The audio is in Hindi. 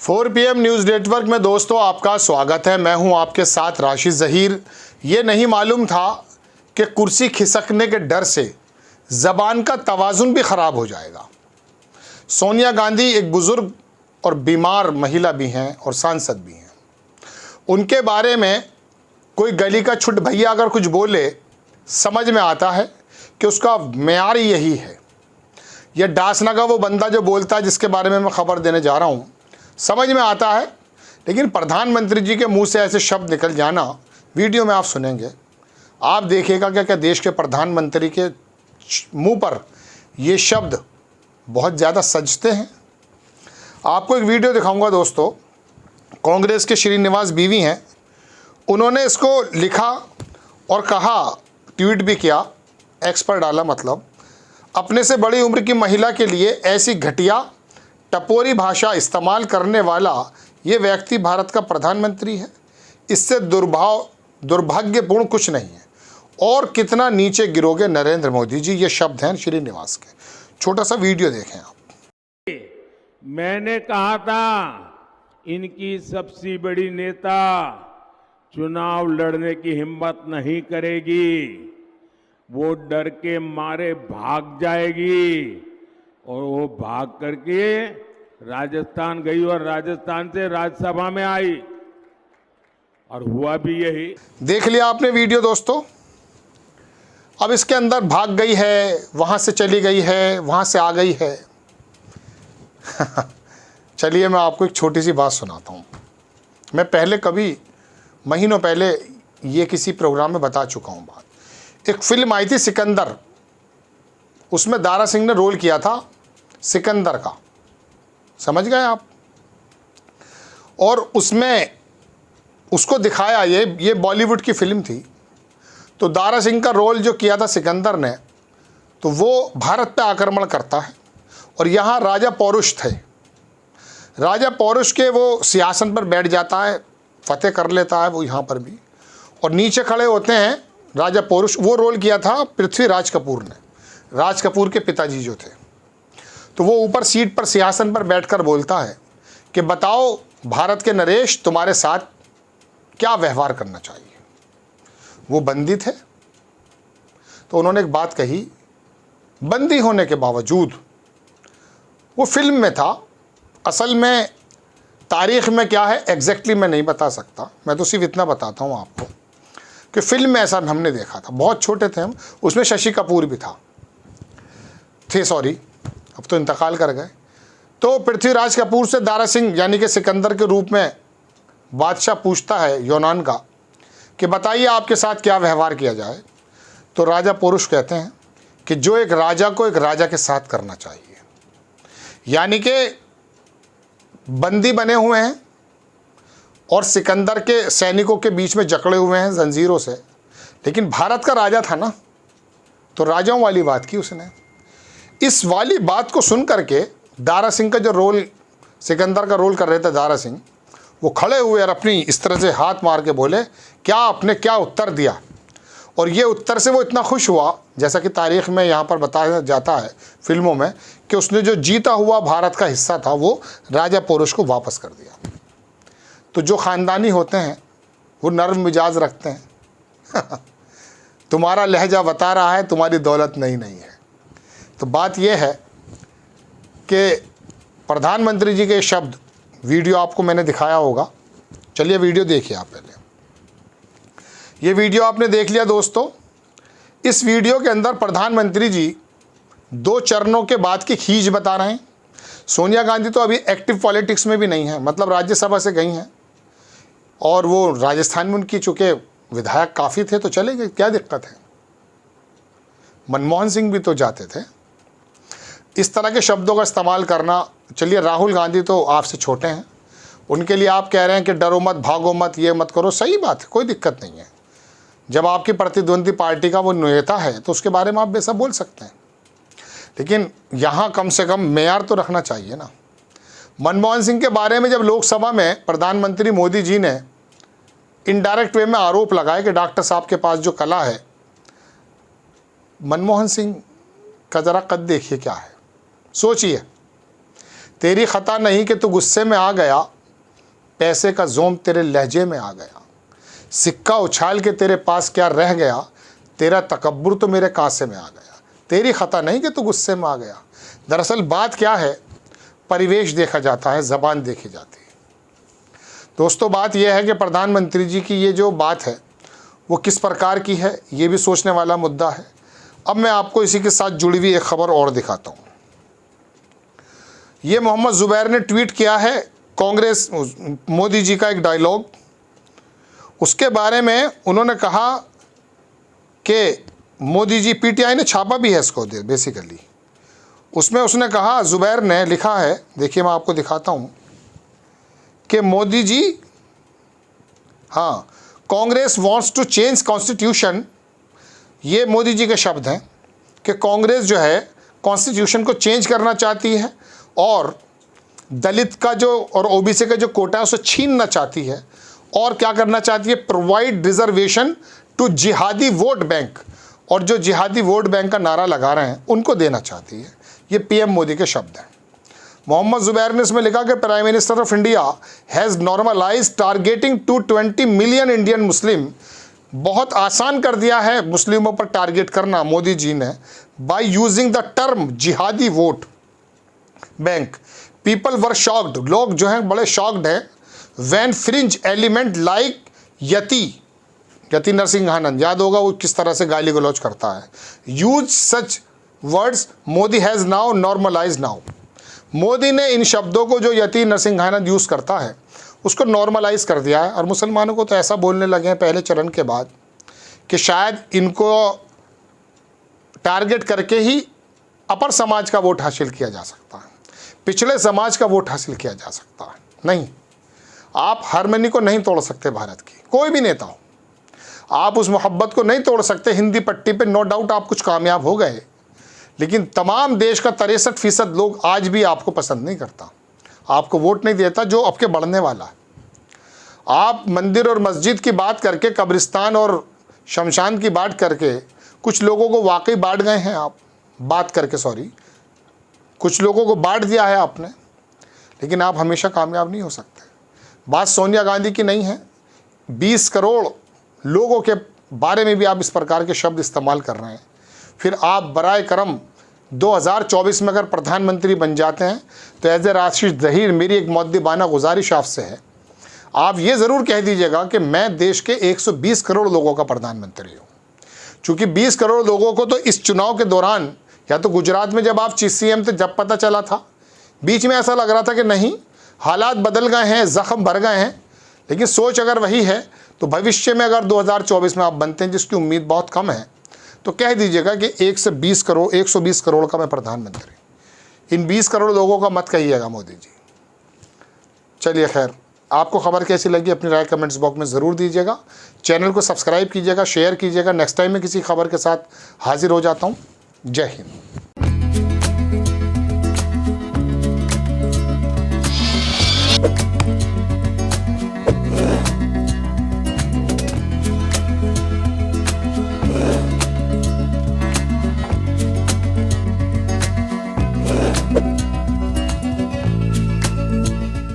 4 PM न्यूज़ नेटवर्क में दोस्तों आपका स्वागत है। मैं हूं आपके साथ राशिद ज़हीर। ये नहीं मालूम था कि कुर्सी खिसकने के डर से ज़बान का तवाज़ुन भी ख़राब हो जाएगा। सोनिया गांधी एक बुज़ुर्ग और बीमार महिला भी हैं और सांसद भी हैं। उनके बारे में कोई गली का छुट भैया अगर कुछ बोले, समझ में आता है कि उसका मेयार यही है। यह डासनगा वो बंदा जो बोलता है, जिसके बारे में मैं ख़बर देने जा रहा हूँ, समझ में आता है। लेकिन प्रधानमंत्री जी के मुंह से ऐसे शब्द निकल जाना, वीडियो में आप सुनेंगे, आप देखिएगा क्या क्या देश के प्रधानमंत्री के मुंह पर ये शब्द बहुत ज़्यादा सजते हैं। आपको एक वीडियो दिखाऊंगा दोस्तों। कांग्रेस के श्रीनिवास बीवी हैं, उन्होंने इसको लिखा और कहा, ट्वीट भी किया, एक्स पर डाला, मतलब अपने से बड़ी उम्र की महिला के लिए ऐसी घटिया टपोरी भाषा इस्तेमाल करने वाला ये व्यक्ति भारत का प्रधानमंत्री है। इससे दुर्भाग्यपूर्ण कुछ नहीं है। और कितना नीचे गिरोगे नरेंद्र मोदी जी। ये शब्द हैं श्रीनिवास के। छोटा सा वीडियो देखें आप। मैंने कहा था इनकी सबसे बड़ी नेता चुनाव लड़ने की हिम्मत नहीं करेगी, वो डर के मारे भाग जाएगी। और वो भाग करके राजस्थान गई और राजस्थान से राज्यसभा में आई और हुआ भी यही। देख लिया आपने वीडियो दोस्तों। अब इसके अंदर भाग गई है, वहां से चली गई है, वहां से आ गई है। चलिए मैं आपको एक छोटी सी बात सुनाता हूँ। मैं पहले कभी महीनों पहले ये किसी प्रोग्राम में बता चुका हूँ बात। एक फिल्म आई थी सिकंदर, उसमें दारा सिंह ने रोल किया था सिकंदर का, समझ गए आप। और उसमें उसको दिखाया, ये बॉलीवुड की फिल्म थी। तो दारा सिंह का रोल जो किया था सिकंदर ने, तो वो भारत पे आक्रमण करता है और यहाँ राजा पौरुष थे। राजा पौरुष के वो सिंहासन पर बैठ जाता है, फतेह कर लेता है वो यहाँ पर भी। और नीचे खड़े होते हैं राजा पौरुष। वो रोल किया था पृथ्वीराज कपूर ने, राज कपूर के पिताजी जो थे। तो वो ऊपर सीट पर सिंहासन पर बैठकर बोलता है कि बताओ भारत के नरेश, तुम्हारे साथ क्या व्यवहार करना चाहिए। वो बंदी थे, तो उन्होंने एक बात कही। बंदी होने के बावजूद, वो फिल्म में था, असल में तारीख़ में क्या है एग्जैक्टली मैं नहीं बता सकता। मैं तो सिर्फ इतना बताता हूँ आपको कि फिल्म में ऐसा हमने देखा था। बहुत छोटे थे हम, उसमें शशि कपूर भी थे, सॉरी, अब तो इंतकाल कर गए। तो पृथ्वीराज कपूर से दारा सिंह यानी कि सिकंदर के रूप में बादशाह पूछता है यूनान का कि बताइए आपके साथ क्या व्यवहार किया जाए। तो राजा पौरुष कहते हैं कि जो एक राजा को एक राजा के साथ करना चाहिए। यानी कि बंदी बने हुए हैं और सिकंदर के सैनिकों के बीच में जकड़े हुए हैं जंजीरों से, लेकिन भारत का राजा था ना, तो राजाओं वाली बात की उसने। इस वाली बात को सुन करके दारा सिंह का जो रोल, सिकंदर का रोल कर रहे थे दारा सिंह, वो खड़े हुए और अपनी इस तरह से हाथ मार के बोले, क्या आपने क्या उत्तर दिया। और ये उत्तर से वो इतना खुश हुआ, जैसा कि तारीख़ में यहाँ पर बताया जाता है फिल्मों में, कि उसने जो जीता हुआ भारत का हिस्सा था वो राजा पौरुष को वापस कर दिया। तो जो ख़ानदानी होते हैं वो नर्म मिजाज रखते हैं। तुम्हारा लहजा बता रहा है तुम्हारी दौलत नहीं है। तो बात यह है कि प्रधानमंत्री जी के शब्द, वीडियो आपको मैंने दिखाया होगा। चलिए वीडियो देखिए आप पहले। ये वीडियो आपने देख लिया दोस्तों। इस वीडियो के अंदर प्रधानमंत्री जी 2 चरणों के बाद की खींच बता रहे हैं। सोनिया गांधी तो अभी एक्टिव पॉलिटिक्स में भी नहीं है, मतलब राज्यसभा से गई हैं और वो राजस्थान में उनकी चूँकि विधायक काफ़ी थे तो चले गए, क्या दिक्कत है। मनमोहन सिंह भी तो जाते थे। इस तरह के शब्दों का इस्तेमाल करना, चलिए राहुल गांधी तो आपसे छोटे हैं, उनके लिए आप कह रहे हैं कि डरो मत, भागो मत, ये मत करो, सही बात है, कोई दिक्कत नहीं है। जब आपकी प्रतिद्वंदी पार्टी का वो नेता है तो उसके बारे में आप बेसा बोल सकते हैं, लेकिन यहाँ कम से कम मेयार तो रखना चाहिए ना। मनमोहन सिंह के बारे में जब लोकसभा में प्रधानमंत्री मोदी जी ने इनडायरेक्ट वे में आरोप लगाया कि डॉक्टर साहब के पास जो कला है, मनमोहन सिंह का ज़रा कद देखिए क्या है। सोचिए, तेरी खता नहीं कि तू गुस्से में आ गया, पैसे का जोम तेरे लहजे में आ गया, सिक्का उछाल के तेरे पास क्या रह गया, तेरा तकब्बुर तो मेरे कांसे में आ गया, तेरी खता नहीं कि तू गुस्से में आ गया। दरअसल बात क्या है, परिवेश देखा जाता है, ज़बान देखी जाती है। दोस्तों, बात यह है कि प्रधानमंत्री जी की ये जो बात है वो किस प्रकार की है, ये भी सोचने वाला मुद्दा है। अब मैं आपको इसी के साथ जुड़ी हुई एक खबर और दिखाता हूँ। ये मोहम्मद ज़ुबैर ने ट्वीट किया है कांग्रेस मोदी जी का एक डायलॉग। उसके बारे में उन्होंने कहा कि मोदी जी, पीटीआई ने छापा भी है इसको बेसिकली, उसमें उसने कहा, ज़ुबैर ने लिखा है, देखिए मैं आपको दिखाता हूँ कि मोदी जी, हाँ, Congress wants to change constitution, ये मोदी जी के शब्द हैं कि कांग्रेस जो है कॉन्स्टिट्यूशन को चेंज करना चाहती है और दलित का जो और ओबीसी का जो कोटा है उसे छीनना चाहती है, और क्या करना चाहती है, प्रोवाइड रिजर्वेशन टू जिहादी वोट बैंक, और जो जिहादी वोट बैंक का नारा लगा रहे हैं उनको देना चाहती है। ये पीएम मोदी के शब्द हैं। मोहम्मद ज़ुबैर ने इसमें लिखा कि prime minister of India has normalise targeting to 20 million Indian Muslim, बहुत आसान कर दिया है मुस्लिमों पर टारगेट करना मोदी जी ने, बाय यूजिंग द टर्म जिहादी vote bank. People were shocked, लोग जो हैं बड़े शॉक्ड हैं, वैन फ्रिंज एलिमेंट लाइक यति नरसिंहानंद, याद होगा वो किस तरह से गाली गलौज करता है, use such words Modi has now normalise now. Modi ने इन शब्दों को जो यति नरसिंहानंद यूज़ करता है उसको नॉर्मलाइज कर दिया है, और मुसलमानों को तो ऐसा बोलने लगे हैं पहले चरण के बाद कि शायद इनको टारगेट करके ही अपर समाज का वोट हासिल किया जा सकता है, पिछले समाज का वोट हासिल किया जा सकता है। नहीं, आप हारमोनी को नहीं तोड़ सकते भारत की, कोई भी नेता हो, आप उस मोहब्बत को नहीं तोड़ सकते। हिंदी पट्टी पे नो डाउट आप कुछ कामयाब हो गए, लेकिन तमाम देश का 63% लोग आज भी आपको पसंद नहीं करता, आपको वोट नहीं देता जो आपके बढ़ने वाला है। आप मंदिर और मस्जिद की बात करके, कब्रिस्तान और शमशान की बात करके कुछ लोगों को वाकई बांट गए हैं आप, बात करके सॉरी, कुछ लोगों को बांट दिया है आपने, लेकिन आप हमेशा कामयाब नहीं हो सकते। बात सोनिया गांधी की नहीं है, 20 करोड़ लोगों के बारे में भी आप इस प्रकार के शब्द इस्तेमाल कर रहे हैं। फिर आप बराए करम 2024 में अगर प्रधानमंत्री बन जाते हैं तो एज ए राशिद ज़हीर मेरी एक मुअद्दिबाना गुजारिश आपसे है, आप ये ज़रूर कह दीजिएगा कि मैं देश के 120 करोड़ लोगों का प्रधानमंत्री हूँ। चूँकि 20 करोड़ लोगों को तो इस चुनाव के दौरान, या तो गुजरात में जब आप CM थे जब पता चला था, बीच में ऐसा लग रहा था कि नहीं हालात बदल गए हैं, ज़ख्म भर गए हैं, लेकिन सोच अगर वही है तो भविष्य में अगर 2024 में आप बनते हैं, जिसकी उम्मीद बहुत कम है, तो कह दीजिएगा कि 120 करोड़ का मैं प्रधानमंत्री। इन 20 करोड़ लोगों का मत कहिएगा मोदी जी। चलिए खैर, आपको खबर कैसी लगी अपनी राय कमेंट्स बॉक्स में ज़रूर दीजिएगा। चैनल को सब्सक्राइब कीजिएगा, शेयर कीजिएगा। नेक्स्ट टाइम मैं किसी खबर के साथ हाजिर हो जाता हूँ। जय हिंद।